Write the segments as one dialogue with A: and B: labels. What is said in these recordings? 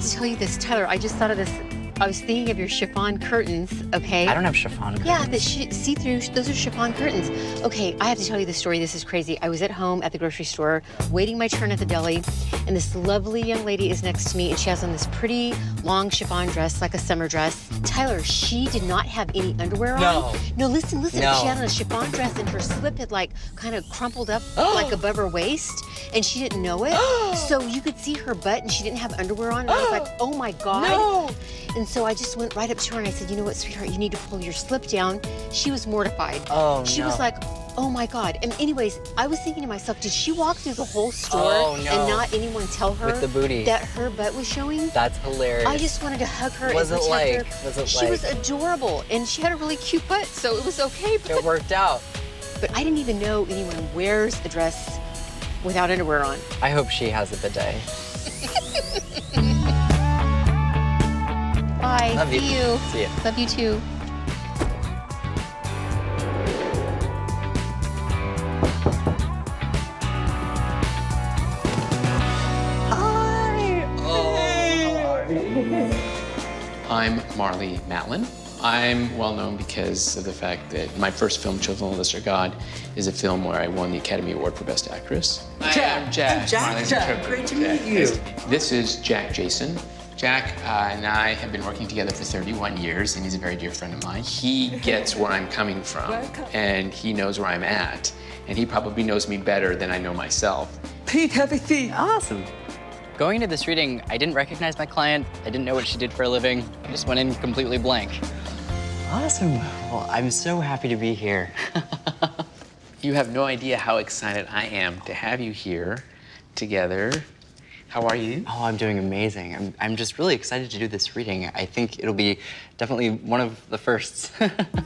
A: to tell you this, Tyler. I just thought of this. I was thinking of your chiffon curtains, okay?
B: I don't have chiffon curtains.
A: Yeah, the see-through, those are chiffon curtains. Okay, I have to tell you this story. This is crazy. I was at home at the grocery store, waiting my turn at the deli, and this lovely young lady is next to me, and she has on this pretty long chiffon dress, like a summer dress. Tyler, she did not have any underwear on. No, listen.
B: No.
A: She had on a chiffon dress, and her slip had like kind of crumpled up like above her waist, and she didn't know it. So you could see her butt, and she didn't have underwear on, and I was like, oh my God.
B: No.
A: And so I just went right up to her and I said, you know what, sweetheart, you need to pull your slip down. She was mortified.
B: Oh,
A: She was like, oh my God. And anyways, I was thinking to myself, did she walk through the whole store and not anyone tell her
B: with the booty
A: that her butt was showing?
B: That's hilarious.
A: I just wanted to hug her
B: What was
A: and
B: it
A: protect
B: like?
A: her.
B: Was it
A: She was adorable, and she had a really cute butt, so it was okay.
B: It worked out.
A: But I didn't even know anyone wears a dress without underwear on.
B: I hope she has a bidet.
A: Bye.
B: Love you.
A: See you.
B: See ya.
A: Love you too.
C: I'm Marlee Matlin. I'm well known because of the fact that my first film, Children of the Lesser God, is a film where I won the Academy Award for Best Actress. I'm Jack. Marlee's interpreter.
B: Great to meet you.
C: This is Jack Jason. Jack and I have been working together for 31 years, and he's a very dear friend of mine. He gets where I'm coming from, and he knows where I'm at, and he probably knows me better than I know myself.
B: Pete, have a seat. Awesome. Going into this reading, I didn't recognize my client. I didn't know what she did for a living. I just went in completely blank. Awesome. Well, I'm so happy to be here.
C: You have no idea how excited I am to have you here together. How are you?
B: Oh, I'm doing amazing. I'm just really excited to do this reading. I think it'll be definitely one of the firsts.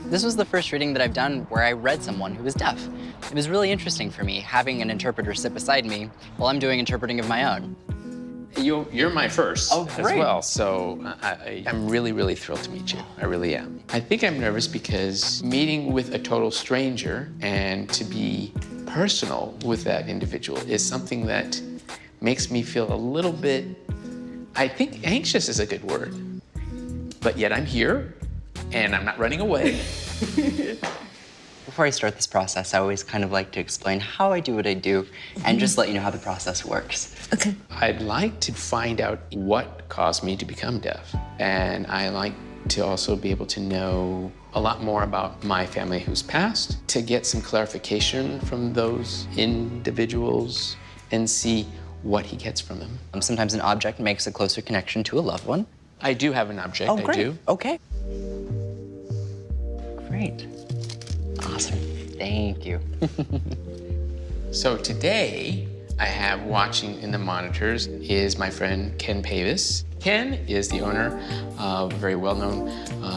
B: This was the first reading that I've done where I read someone who was deaf. It was really interesting for me, having an interpreter sit beside me while I'm doing interpreting of my own.
C: You're my first as
B: great.
C: well, so I'm really, really thrilled to meet you. I really am. I think I'm nervous because meeting with a total stranger and to be personal with that individual is something that makes me feel a little bit, I think anxious is a good word, but yet I'm here and I'm not running away.
B: Before I start this process, I always kind of like to explain how I do what I do and just let you know how the process works.
C: Okay. I'd like to find out what caused me to become deaf, and I like to also be able to know a lot more about my family who's passed, to get some clarification from those individuals and see what he gets from them.
B: Sometimes an object makes a closer connection to a loved one.
C: I do have an object,
B: great.
C: I do.
B: Okay. Great. Awesome. Thank you.
C: So today, I have watching in the monitors is my friend Ken Pavis. Ken is the owner of a very well-known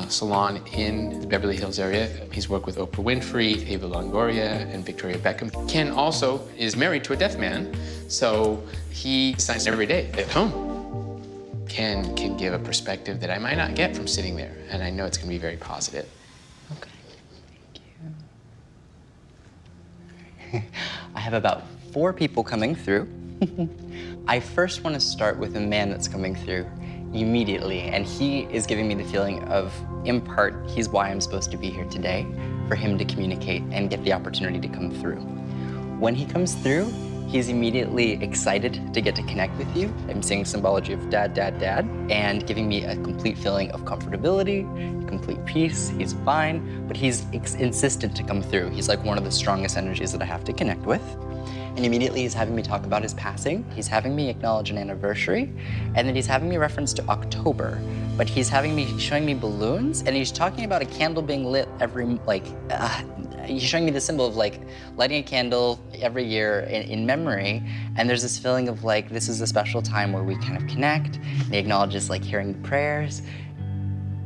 C: salon in the Beverly Hills area. He's worked with Oprah Winfrey, Ava Longoria, and Victoria Beckham. Ken also is married to a deaf man, so he signs every day at home. Ken can give a perspective that I might not get from sitting there, and I know it's gonna be very positive.
B: Okay. Thank you. I have about 4 people coming through. I first want to start with a man that's coming through immediately, and he is giving me the feeling of, in part, he's why I'm supposed to be here today, for him to communicate and get the opportunity to come through. When he comes through, he's immediately excited to get to connect with you. I'm seeing symbology of dad, dad, dad, and giving me a complete feeling of comfortability, complete peace. He's fine, but he's insistent to come through. He's like one of the strongest energies that I have to connect with. And immediately he's having me talk about his passing. He's having me acknowledge an anniversary, and then he's having me reference to October. But he's having me, showing me balloons, and he's talking about a candle being lit every, he's showing me the symbol of like lighting a candle every year in memory. And there's this feeling of like, this is a special time where we kind of connect. And he acknowledges like hearing the prayers.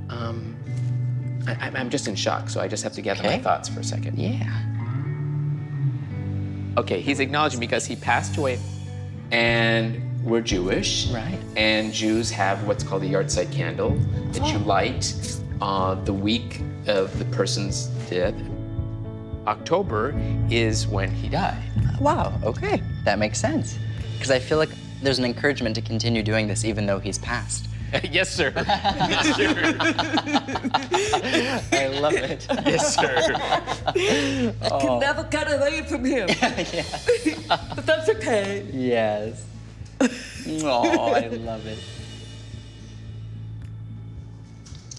C: I'm just in shock, so I just have to gather my thoughts for a second.
B: Yeah.
C: Okay, he's acknowledging because he passed away, and we're Jewish.
B: Right.
C: And Jews have what's called a yahrzeit candle that you light the week of the person's death. October is when he died.
B: Wow, okay, that makes sense. Because I feel like there's an encouragement to continue doing this even though he's passed.
C: Yes, sir. Yes, sir.
B: I love it.
C: Yes, sir.
D: I can never get away from him. But that's okay.
B: Yes. Oh, I love it.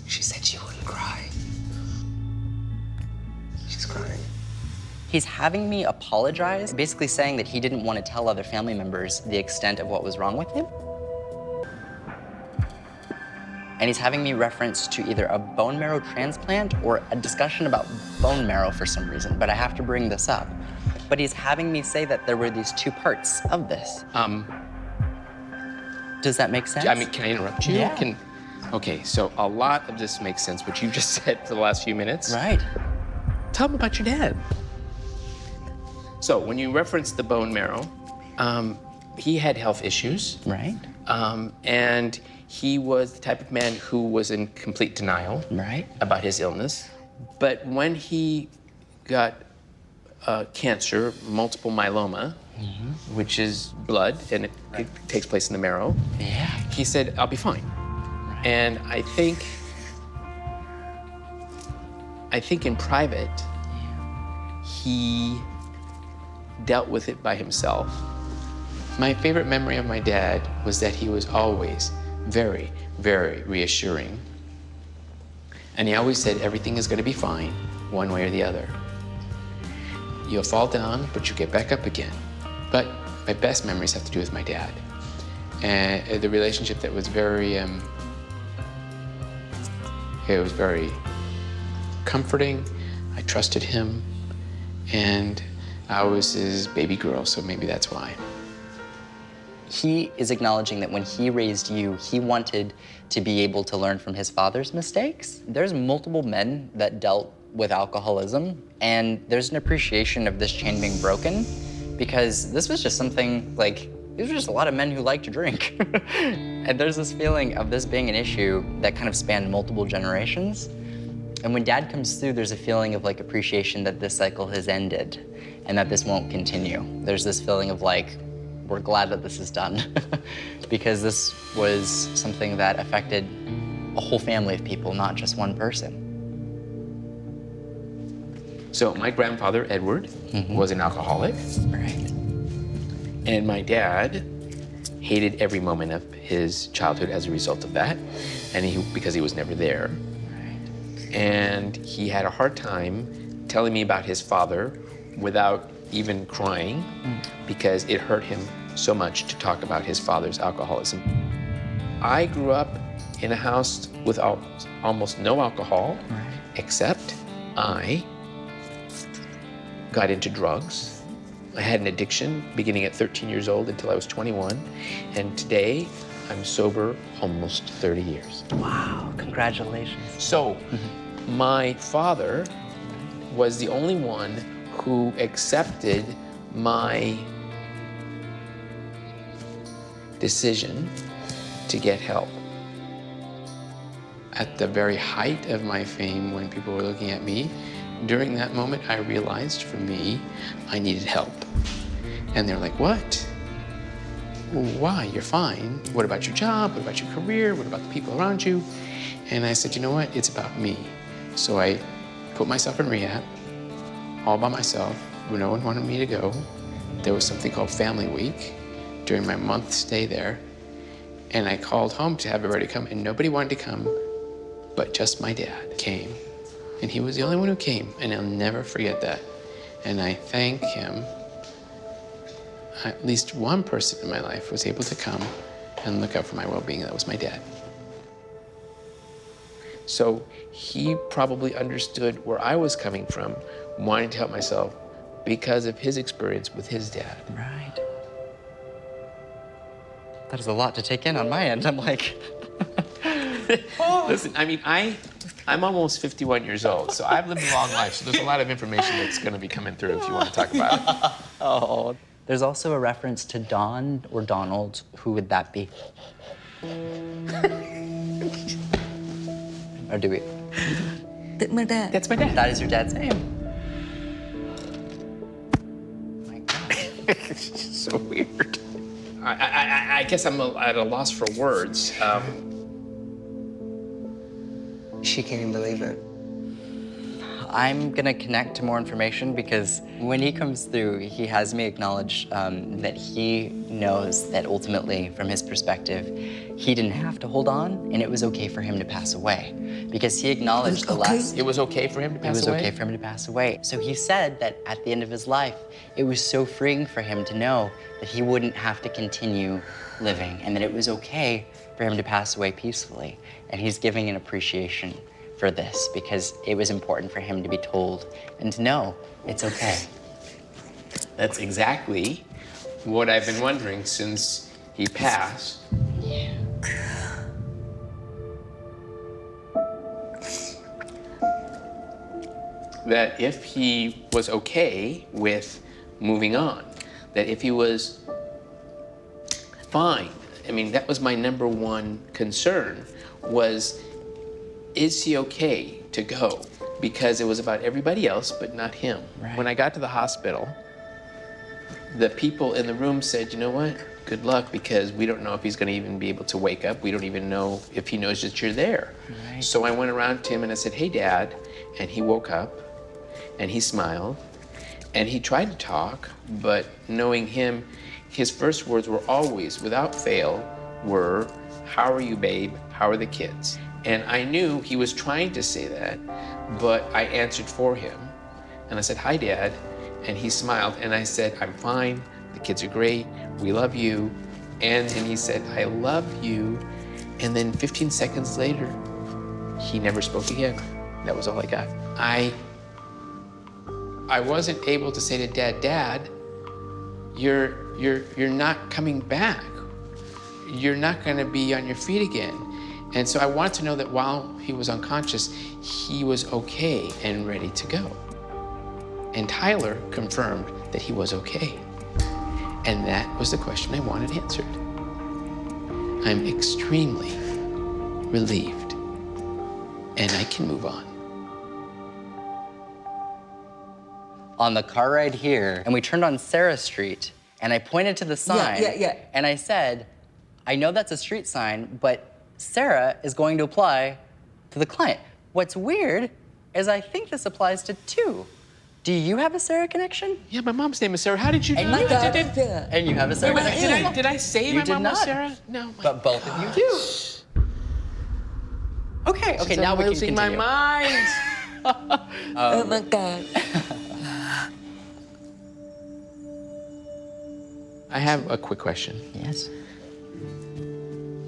C: She said she wouldn't cry. She's crying.
B: He's having me apologize, basically saying that he didn't want to tell other family members the extent of what was wrong with him. And he's having me reference to either a bone marrow transplant or a discussion about bone marrow for some reason, but I have to bring this up. But he's having me say that there were these two parts of this. Does that make sense?
C: I mean, can I interrupt you?
B: Yeah.
C: Okay, so a lot of this makes sense, what you just said for the last few minutes.
B: Right.
C: Tell them about your dad. So when you reference the bone marrow, he had health issues.
B: Right.
C: And he was the type of man who was in complete denial
B: Right.
C: about his illness. But when he got cancer, multiple myeloma, which is blood, and it takes place in the marrow,
B: Yeah.
C: he said, I'll be fine.
B: Right.
C: And I think in private, he dealt with it by himself. My favorite memory of my dad was that he was always very, very reassuring. And he always said, everything is going to be fine, one way or the other. You'll fall down, but you get back up again. But my best memories have to do with my dad. And the relationship that was very, it was very comforting. I trusted him, and I was his baby girl, so maybe that's why.
B: He is acknowledging that when he raised you, he wanted to be able to learn from his father's mistakes. There's multiple men that dealt with alcoholism, and there's an appreciation of this chain being broken, because this was just something like, these were just a lot of men who like to drink. And there's this feeling of this being an issue that kind of spanned multiple generations. And when Dad comes through, there's a feeling of like appreciation that this cycle has ended and that this won't continue. There's this feeling of like, we're glad that this is done because this was something that affected a whole family of people, not just one person.
C: So my grandfather, Edward, was an alcoholic.
B: Right.
C: And my dad hated every moment of his childhood as a result of that, and because he was never there.
B: Right.
C: And he had a hard time telling me about his father without even crying because it hurt him so much to talk about his father's alcoholism. I grew up in a house with almost no alcohol, except I got into drugs. I had an addiction beginning at 13 years old until I was 21. And today, I'm sober almost 30 years.
B: Wow, congratulations.
C: So, my father was the only one who accepted my decision to get help. At the very height of my fame, when people were looking at me, during that moment, I realized for me, I needed help. And they're like, what? Why? You're fine. What about your job? What about your career? What about the people around you? And I said, you know what? It's about me. So I put myself in rehab, all by myself, where no one wanted me to go. There was something called Family Week during my month stay there. And I called home to have everybody come, and nobody wanted to come, but just my dad came. And he was the only one who came, and I'll never forget that. And I thank him. At least one person in my life was able to come and look out for my well-being. That was my dad. So he probably understood where I was coming from, wanting to help myself because of his experience with his dad.
B: Right. That is a lot to take in on my end. I'm like,
C: Listen, I mean, I'm almost 51 years old, so I've lived a long life, so there's a lot of information that's going to be coming through if you want to talk about it.
B: oh. There's also a reference to Don or Donald. Who would that be? Or do we?
D: That's my dad.
C: That's my dad.
B: That is your dad's name. My God.
C: It's so weird. I guess I'm at a loss for words.
E: She can't even believe it.
B: I'm gonna connect to more information because when he comes through, he has me acknowledge that he knows that ultimately, from his perspective, he didn't have to hold on, and it was okay for him to pass away. Because he acknowledged the last...
C: It was okay for him to pass away?
B: It was okay for him to pass away. So he said that at the end of his life, it was so freeing for him to know that he wouldn't have to continue living, and that it was okay for him to pass away peacefully. And he's giving an appreciation for this because it was important for him to be told and to know it's okay.
C: That's exactly what I've been wondering since he passed.
B: Yeah.
C: That if he was okay with moving on, that if he was fine, I mean, that was my number one concern, was, is he okay to go? Because it was about everybody else, but not him.
B: Right.
C: When I got to the hospital, the people in the room said, you know what? Good luck, because we don't know if he's gonna even be able to wake up. We don't even know if he knows that you're there.
B: Right.
C: So I went around to him and I said, hey, Dad. And he woke up and he smiled and he tried to talk, but knowing him, his first words were always, without fail, were, how are you, babe? How are the kids? And I knew he was trying to say that, but I answered for him. And I said, hi, Dad. And he smiled, and I said, I'm fine. The kids are great. We love you. And then he said, I love you. And then 15 seconds later, he never spoke again. That was all I got. I wasn't able to say to Dad, Dad, you're not coming back. You're not gonna be on your feet again. And so I wanted to know that while he was unconscious, he was okay and ready to go. And Tyler confirmed that he was okay. And that was the question I wanted answered. I'm extremely relieved, and I can move on.
B: On the car ride here, and we turned on Sarah Street, and I pointed to the sign, and I said, I know that's a street sign, but Sarah is going to apply to the client. What's weird is I think this applies to two. Do you have a Sarah connection?
C: Yeah, my mom's name is Sarah. How did you know?
B: And you have a Sarah connection?
C: Did I say
B: You
C: my
B: did
C: mom was
B: not.
C: Sarah? No.
B: But both of you do. Okay, now we can
C: losing
B: continue.
C: my mind.
D: Oh my God.
C: I have a quick question.
B: Yes.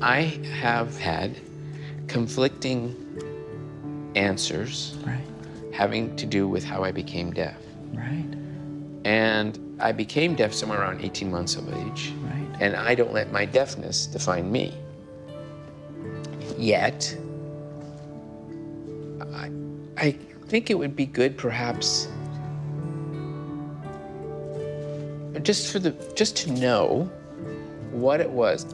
C: I have had conflicting answers having to do with how I became deaf.
B: Right.
C: And I became deaf somewhere around 18 months of age.
B: Right.
C: And I don't let my deafness define me. Yet, I think it would be good perhaps just to know what it was.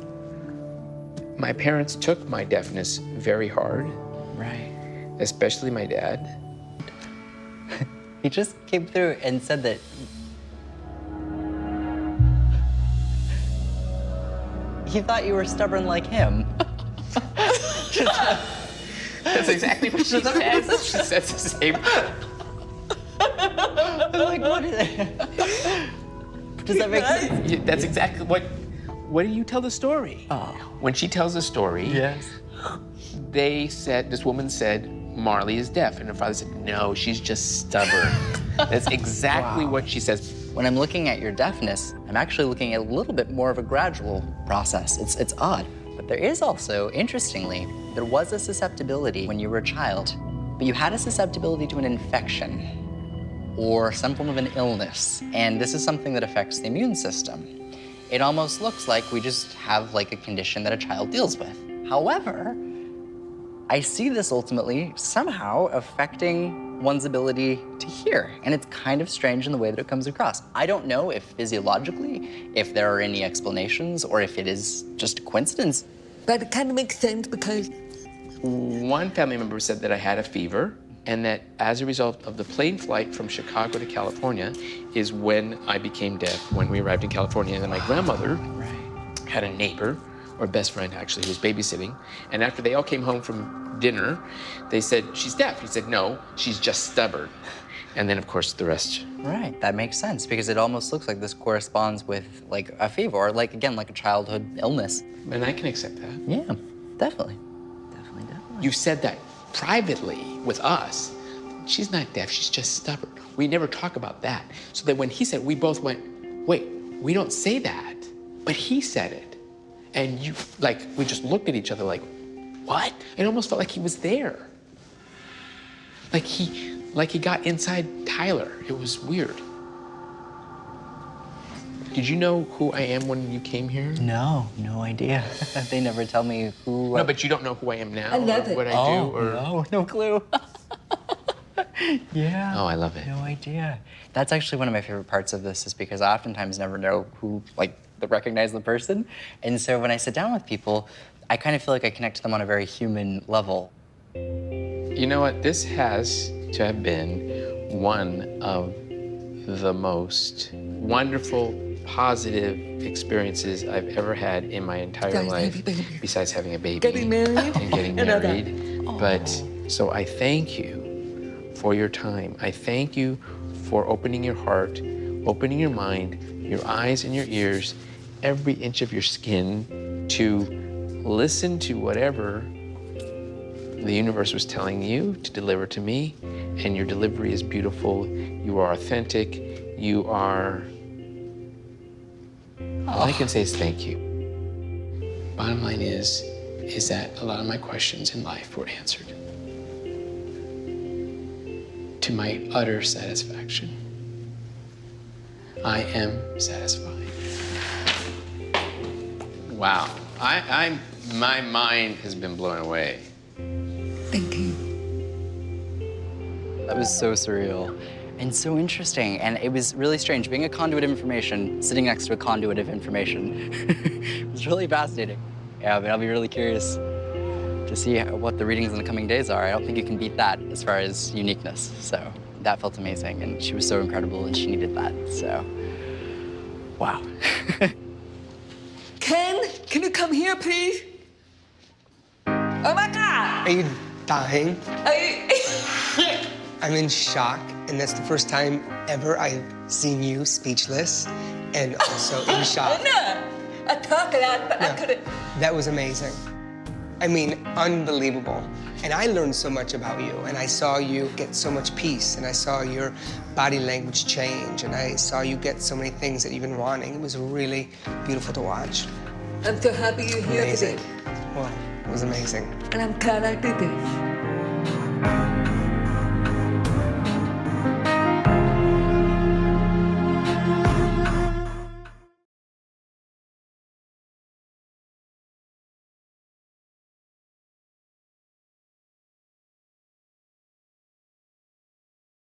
C: My parents took my deafness very hard.
B: Right.
C: Especially my dad.
B: He just came through and said that he thought you were stubborn like him.
C: That's exactly what she says. She says the same.
B: I'm like, what is it? Does that make sense?
C: Yeah, that's exactly what do you tell the story?
B: Oh.
C: When she tells the story,
B: Yes.
C: this woman said, Marlee is deaf. And her father said, no, she's just stubborn. That's exactly what she says.
B: When I'm looking at your deafness, I'm actually looking at a little bit more of a gradual process. It's odd. But there is also, interestingly, there was a susceptibility when you were a child, but you had a susceptibility to an infection or some form of an illness. And this is something that affects the immune system. It almost looks like we just have like a condition that a child deals with. However, I see this ultimately somehow affecting one's ability to hear. And it's kind of strange in the way that it comes across. I don't know if physiologically, if there are any explanations, or if it is just a coincidence.
D: But it kind of makes sense because
C: One family member said that I had a fever, and that as a result of the plane flight from Chicago to California is when I became deaf, when we arrived in California. And then my grandmother had a neighbor or best friend actually, who was babysitting. And after they all came home from dinner, they said, she's deaf. He said, no, she's just stubborn. And then, of course, the rest.
B: Right, that makes sense because it almost looks like this corresponds with like a fever or like, again, like a childhood illness.
C: And I can accept that.
B: Yeah, definitely. Definitely.
C: You said that privately with us. She's not deaf, she's just stubborn. We never talk about that. So that when he said, we both went, wait, we don't say that, but he said it. And you, like, we just looked at each other like, what? It almost felt like he was there. Like he got inside Tyler. It was weird. Did you know who I am when you came here?
B: No, no idea. They never tell me who.
C: No, but you don't know who I am now?
D: I love it.
C: What I do? Or...
B: No clue. Yeah.
C: Oh, I love it.
B: No idea. That's actually one of my favorite parts of this is because I oftentimes never know who, like, recognize the person. And so when I sit down with people, I kind of feel like I connect to them on a very human level.
C: You know what? This has to have been one of the most wonderful, positive experiences I've ever had in my entire life, besides having a baby
D: Getting married?
C: and getting married. But so I thank you for your time. I thank you for opening your heart, opening your mind, your eyes and your ears, every inch of your skin to listen to whatever the universe was telling you to deliver to me. And your delivery is beautiful. You are authentic. You are... All I can say is thank you. Bottom line is that a lot of my questions in life were answered. To my utter satisfaction. I am satisfied. Wow. My mind has been blown away.
D: Thank you.
B: That was so surreal and so interesting. And it was really strange being a conduit of information, sitting next to a conduit of information. It was really fascinating. Yeah, but I'll be really curious to see what the readings in the coming days are. I don't think you can beat that as far as uniqueness. So that felt amazing. And she was so incredible and she needed that. So, wow.
D: Ken, can you come here, please? Oh my God!
E: Are you dying?
D: Are you...
E: I'm in shock, and that's the first time ever I've seen you speechless and also in shock.
D: No, I talk a lot, but I couldn't.
E: That was amazing. I mean, unbelievable. And I learned so much about you, and I saw you get so much peace, and I saw your body language change, and I saw you get so many things that you've been wanting. It was really beautiful to watch.
D: I'm so happy you're here
E: Amazing.
D: today.
E: Well, it was amazing.
D: And I'm glad I did this.